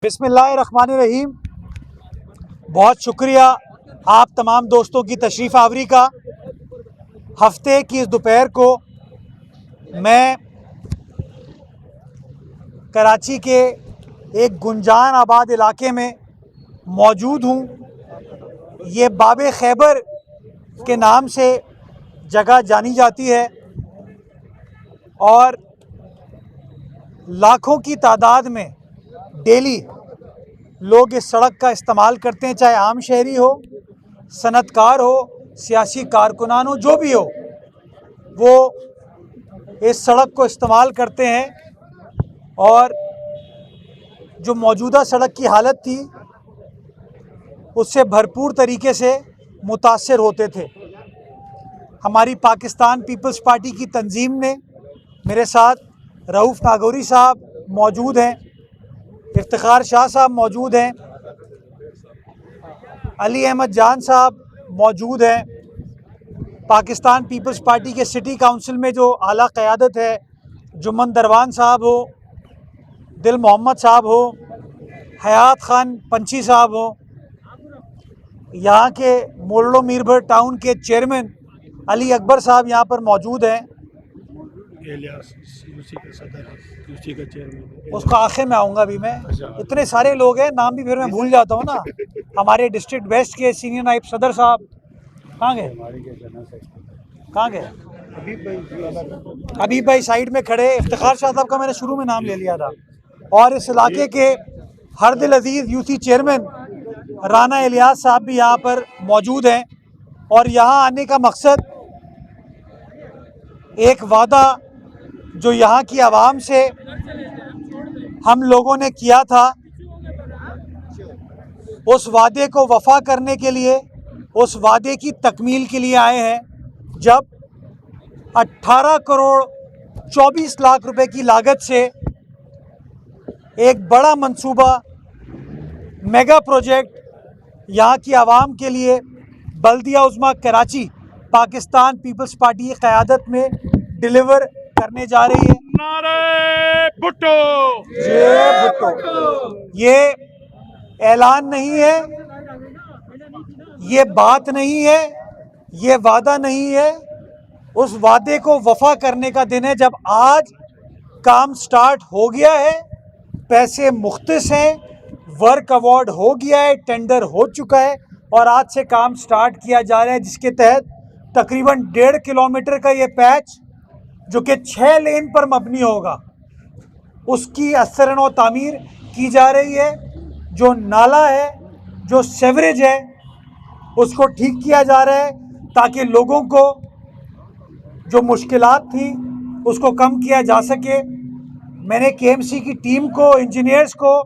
बिस्मिल्लाहिर्रहमानिर्रहीम। बहुत शुक्रिया आप तमाम दोस्तों की तशरीफ़ आवरी का। हफ्ते की इस दोपहर को मैं कराची के एक गुंजान आबाद इलाके में मौजूद हूँ। ये बाबे खैबर के नाम से जगह जानी जाती है और लाखों की तादाद में डेली लोग इस सड़क का इस्तेमाल करते हैं, चाहे आम शहरी हो, सनतकार हो, सियासी कारकुनान हो, जो भी हो, वो इस सड़क को इस्तेमाल करते हैं। और जो मौजूदा सड़क की हालत थी उससे भरपूर तरीके से मुतासर होते थे। हमारी पाकिस्तान पीपल्स पार्टी की तंजीम ने, मेरे साथ रऊफ़ नागौरी साहब मौजूद हैं, इफ्तिखार शाह साहब मौजूद हैं, अली अहमद जान साहब मौजूद हैं, पाकिस्तान पीपल्स पार्टी के सिटी काउंसिल में जो आला क़यादत है, जुम्मन दरवान साहब हो, दिल मोहम्मद साहब हो, हयात खान पंची साहब हो, यहाँ के मोरलो मीरभर टाउन के चेयरमैन अली अकबर साहब यहाँ पर मौजूद हैं। उसका आखिर में आऊँगा अभी मैं। इतने सारे लोग हैं, नाम भी फिर मैं भूल जाता हूँ ना। हमारे डिस्ट्रिक्ट वेस्ट के सीनियर नायब सदर साहब कहाँ गए? हबीब भाई साइड में खड़े। इफ्तिखार शाह साहब का मैंने शुरू में नाम ले लिया था। और इस इलाके के हर दिल अजीज़ यूसी चेयरमैन राना इलियास साहब भी यहाँ पर मौजूद हैं। और यहाँ आने का मकसद एक वादा जो यहाँ की आवाम से हम लोगों ने किया था, उस वादे को वफा करने के लिए, उस वादे की तकमील के लिए आए हैं। जब 18 करोड़ 24 लाख रुपए की लागत से एक बड़ा मंसूबा, मेगा प्रोजेक्ट यहाँ की आवाम के लिए बल्दिया उज़्मा कराची पाकिस्तान पीपल्स पार्टी की क़यादत में डिलीवर करने जा रही है। नारे भुट्टो, जय भुट्टो। ये ऐलान नहीं है, ये बात नहीं है, ये वादा नहीं है। उस वादे को वफा करने का दिन है जब आज काम स्टार्ट हो गया है, पैसे मुख्तस हैं, वर्क अवार्ड हो गया है, टेंडर हो चुका है और आज से काम स्टार्ट किया जा रहा है, जिसके तहत तकरीबन 1.5 किलोमीटर का ये पैच जो कि 6 लेन पर मबनी होगा, उसकी असरन व तामीर की जा रही है। जो नाला है, जो सेवरेज है, उसको ठीक किया जा रहा है ताकि लोगों को जो मुश्किलात थी उसको कम किया जा सके। मैंने केएमसी की टीम को, इंजीनियर्स को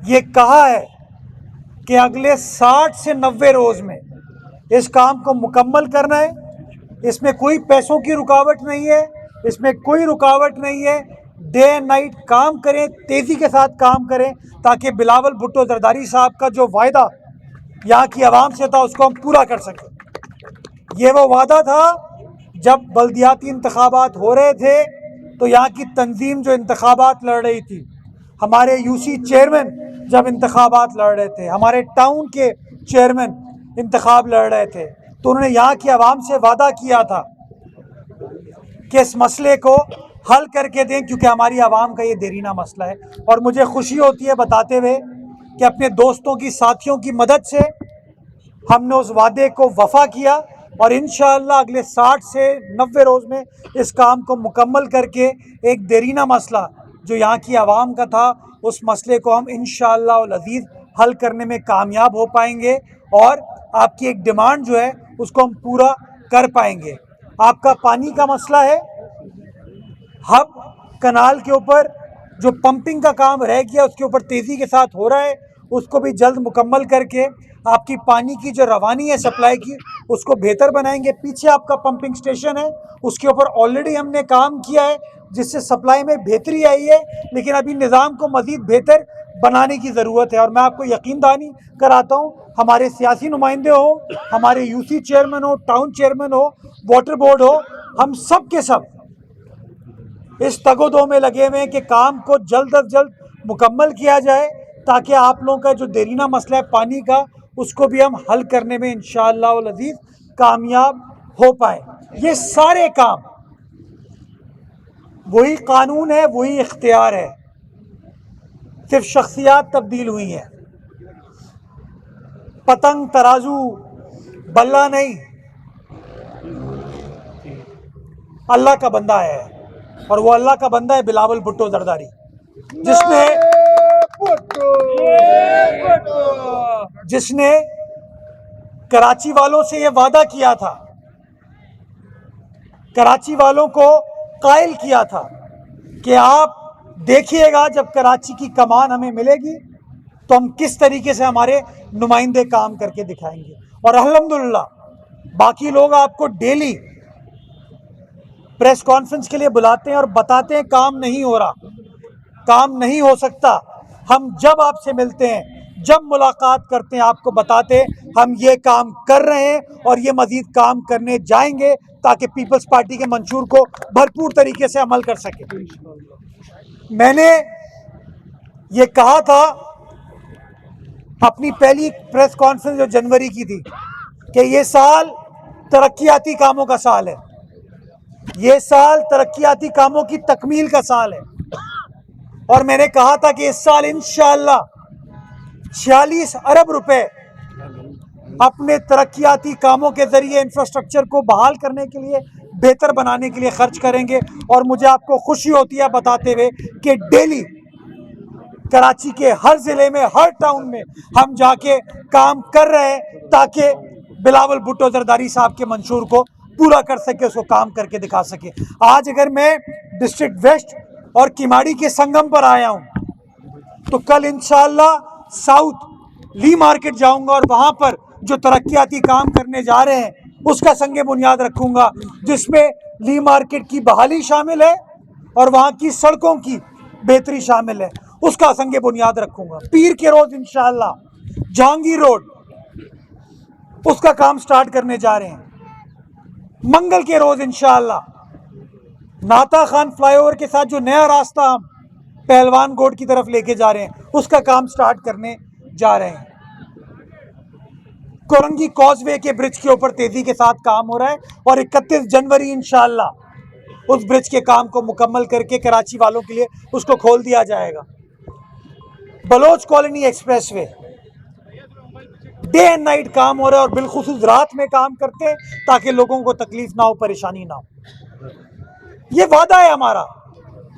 ये कहा है कि अगले 60 से 90 रोज़ में इस काम को मुकम्मल करना है। इसमें कोई पैसों की रुकावट नहीं है, इसमें कोई रुकावट नहीं है। डे एंड नाइट काम करें, तेज़ी के साथ काम करें ताकि बिलावल भुट्टो जरदारी साहब का जो वायदा यहाँ की आवाम से था उसको हम पूरा कर सकें। ये वो वादा था जब बल्दियाती इंतखाबात हो रहे थे तो यहाँ की तंजीम जो इंतखाबात लड़ रही थी, हमारे यूसी चेयरमैन जब इंतखाबात लड़ रहे थे, हमारे टाउन के चेयरमैन इंतखाब लड़ रहे थे, तो उन्होंने यहाँ की आवाम से वादा किया था कि इस मसले को हल करके दें, क्योंकि हमारी आवाम का ये देरीना मसला है। और मुझे खुशी होती है बताते हुए कि अपने दोस्तों की, साथियों की मदद से हमने उस वादे को वफा किया और इंशाअल्लाह अगले 60 से 90 रोज़ में इस काम को मुकम्मल करके एक देरीना मसला जो यहाँ की आवाम का था, उस मसले को हम इंशाअल्लाह अल अज़ीज़ हल करने में कामयाब हो पाएंगे और आपकी एक डिमांड जो है उसको हम पूरा कर पाएंगे। आपका पानी का मसला है, हब कनाल के ऊपर जो पंपिंग का काम रह गया उसके ऊपर तेज़ी के साथ हो रहा है, उसको भी जल्द मुकम्मल करके आपकी पानी की जो रवानी है सप्लाई की उसको बेहतर बनाएंगे। पीछे आपका पंपिंग स्टेशन है, उसके ऊपर ऑलरेडी हमने काम किया है जिससे सप्लाई में बेहतरी आई है, लेकिन अभी निज़ाम को मज़ीद बेहतर बनाने की ज़रूरत है। और मैं आपको यकीन दहानी कराता हूँ, हमारे सियासी नुमाइंदे हो, हमारे यूसी चेयरमैन हो, टाउन चेयरमैन हो, वाटर बोर्ड हो, हम सब के सब इस तगोदो में लगे हुए हैं कि काम को जल्द अज जल्द मुकम्मल किया जाए ताकि आप लोगों का जो देरीना मसला है पानी का, उसको भी हम हल करने में इंशाअल्लाह वल अज़ीज़ कामयाब हो पाए। ये सारे काम वही कानून है, वही इख्तियार है, सिर्फ शख्सियात तब्दील हुई हैं। पतंग तराजू बल्ला नहीं, अल्लाह का बंदा है, और वो अल्लाह का बंदा है बिलावल भुट्टो जरदारी, जिसने कराची वालों से ये वादा किया था, कराची वालों को कायल किया था कि आप देखिएगा जब कराची की कमान हमें मिलेगी तो हम किस तरीके से हमारे नुमाइंदे काम करके दिखाएंगे। और अल्हम्दुलिल्लाह बाकी लोग आपको डेली प्रेस कॉन्फ्रेंस के लिए बुलाते हैं और बताते हैं काम नहीं हो रहा, काम नहीं हो सकता। हम जब आपसे मिलते हैं, जब मुलाकात करते हैं, आपको बताते हैं हम ये काम कर रहे हैं और ये मजीद काम करने जाएंगे ताकि पीपल्स पार्टी के मंशूर को भरपूर तरीके से अमल कर सके। मैंने ये कहा था अपनी पहली प्रेस कॉन्फ्रेंस जो जनवरी की थी कि ये साल तरक्याती कामों का साल है, ये साल तरक्याती कामों की तकमील का साल है। और मैंने कहा था कि इस साल इंशाअल्लाह 46 अरब रुपए अपने तरक्याती कामों के जरिए इंफ्रास्ट्रक्चर को बहाल करने के लिए, बेहतर बनाने के लिए खर्च करेंगे। और मुझे आपको खुशी होती है बताते हुए कि डेली कराची के हर ज़िले में, हर टाउन में हम जाके काम कर रहे हैं ताकि बिलावल भुट्टो जरदारी साहब के मंशूर को पूरा कर सके, उसको काम करके दिखा सके। आज अगर मैं डिस्ट्रिक्ट वेस्ट और किमाड़ी के संगम पर आया हूँ तो कल इंशाअल्लाह साउथ ली मार्केट जाऊंगा और वहाँ पर जो तरक्याती काम करने जा रहे हैं उसका संगे बुनियाद रखूंगा, जिसमें ली मार्केट की बहाली शामिल है और वहाँ की सड़कों की बेहतरी शामिल है, उसका संगे बुनियाद रखूंगा। पीर के रोज इंशाअल्लाह जहांगीर रोड, उसका काम स्टार्ट करने जा रहे हैं। मंगल के रोज इंशाअल्लाह नाता खान फ्लाईओवर के साथ जो नया रास्ता हम पहलवान गोड की तरफ लेके जा रहे हैं, उसका काम स्टार्ट करने जा रहे हैं। कोरंगी कॉजवे के ब्रिज के ऊपर तेजी के साथ काम हो रहा है और 31 जनवरी इंशाअल्लाह उस ब्रिज के काम को मुकम्मल करके कराची वालों के लिए उसको खोल दिया जाएगा। Baloch colony expressway day and night काम हो रहा है और बिलखुसूस रात में काम करते हैं ताकि लोगों को तकलीफ ना हो, परेशानी ना हो। ये वादा है हमारा।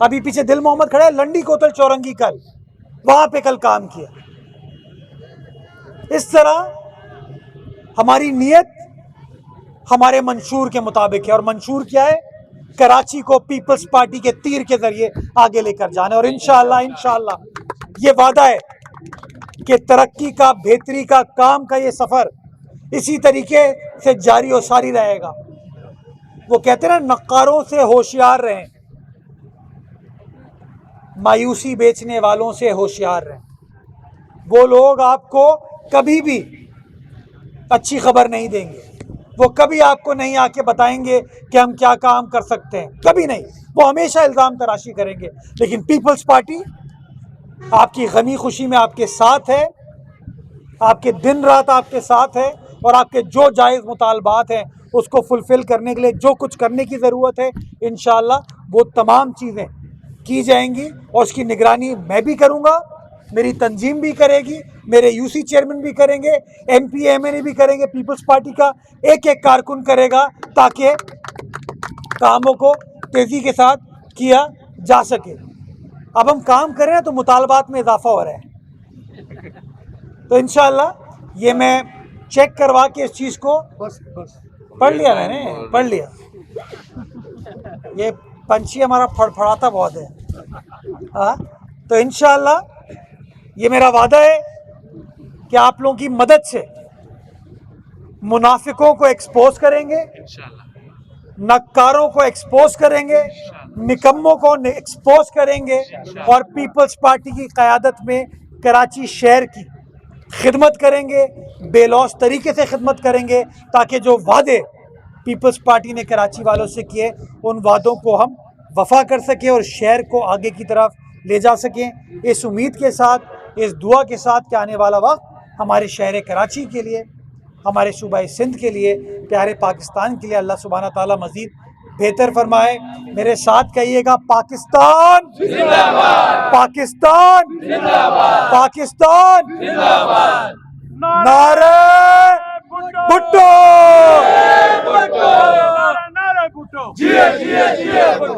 अभी पीछे दिल मोहम्मद खड़ा है, लंडी कोतल चौरंगी कल, वहां पे कल काम किया। इस तरह हमारी नीयत हमारे मंशूर के मुताबिक है, और मंशूर क्या है? कराची को पीपल्स पार्टी के तीर के जरिए आगे लेकर जाना। और इंशाअल्लाह ये वादा है कि तरक्की का, बेहतरी का, काम का ये सफर इसी तरीके से जारी और सारी रहेगा। वो कहते हैं ना, नक्कारों से होशियार रहें, मायूसी बेचने वालों से होशियार रहें। वो लोग आपको कभी भी अच्छी खबर नहीं देंगे, वो कभी आपको नहीं आके बताएंगे कि हम क्या काम कर सकते हैं, कभी नहीं। वो हमेशा इल्ज़ाम तराशी करेंगे। लेकिन पीपल्स पार्टी आपकी गमी खुशी में आपके साथ है, आपके दिन रात आपके साथ है, और आपके जो जायज़ मुतालबात हैं उसको फुलफ़िल करने के लिए जो कुछ करने की ज़रूरत है, इंशाअल्लाह वो तमाम चीज़ें की जाएंगी। और उसकी निगरानी मैं भी करूँगा, मेरी तंजीम भी करेगी, मेरे यूसी चेयरमैन भी करेंगे, MP MNA भी करेंगे, पीपल्स पार्टी का एक एक कारकुन करेगा ताकि कामों को तेज़ी के साथ किया जा सके। अब हम काम कर रहे हैं तो मुतालबात में इजाफा हो रहा है, तो इंशाअल्लाह ये मैं चेक करवा के इस चीज़ को पढ़ लिया, मैंने पढ़ लिया। ये पंछी हमारा फड़फड़ाता बहुत है। हाँ, तो इंशाअल्लाह ये मेरा वादा है कि आप लोगों की मदद से मुनाफिकों को एक्सपोज करेंगे, नक्कारों को एक्सपोज करेंगे, निकम्मों को एक्सपोज करेंगे, और पीपल्स पार्टी की क़यादत में कराची शहर की खिदमत करेंगे, बेलौस तरीके से खिदमत करेंगे, ताकि जो वादे पीपल्स पार्टी ने कराची वालों से किए उन वादों को हम वफा कर सके और शहर को आगे की तरफ ले जा सकें। इस उम्मीद के साथ, इस दुआ के साथ कि आने वाला वक्त हमारे शहर कराची के लिए, हमारे सूबा सिंध के लिए, प्यारे पाकिस्तान के लिए अल्लाह सुब्हाना ताला मज़ीद बेहतर फरमाए। मेरे साथ कहिएगा पाकिस्तान जिंदाबाद, पाकिस्तान जिंदाबाद, पाकिस्तान जिंदाबाद, नारे भुट्टो, नारे भुट्टो, जिए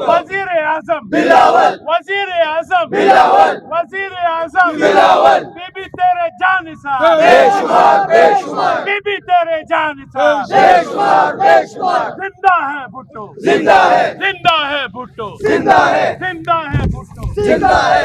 वजीर आजम बिलावल, वजीर आजम बिलावल, वजीर आजम बिलावल, बीबी तेरे जानिसार, बेशुमार बीबी तेरे जानिसार, बेशुमार जिंदा है भुट्टो, जिंदा है जिंदा है भुट्टो, जिंदा है जिंदा है भुट्टो। जिंदा है।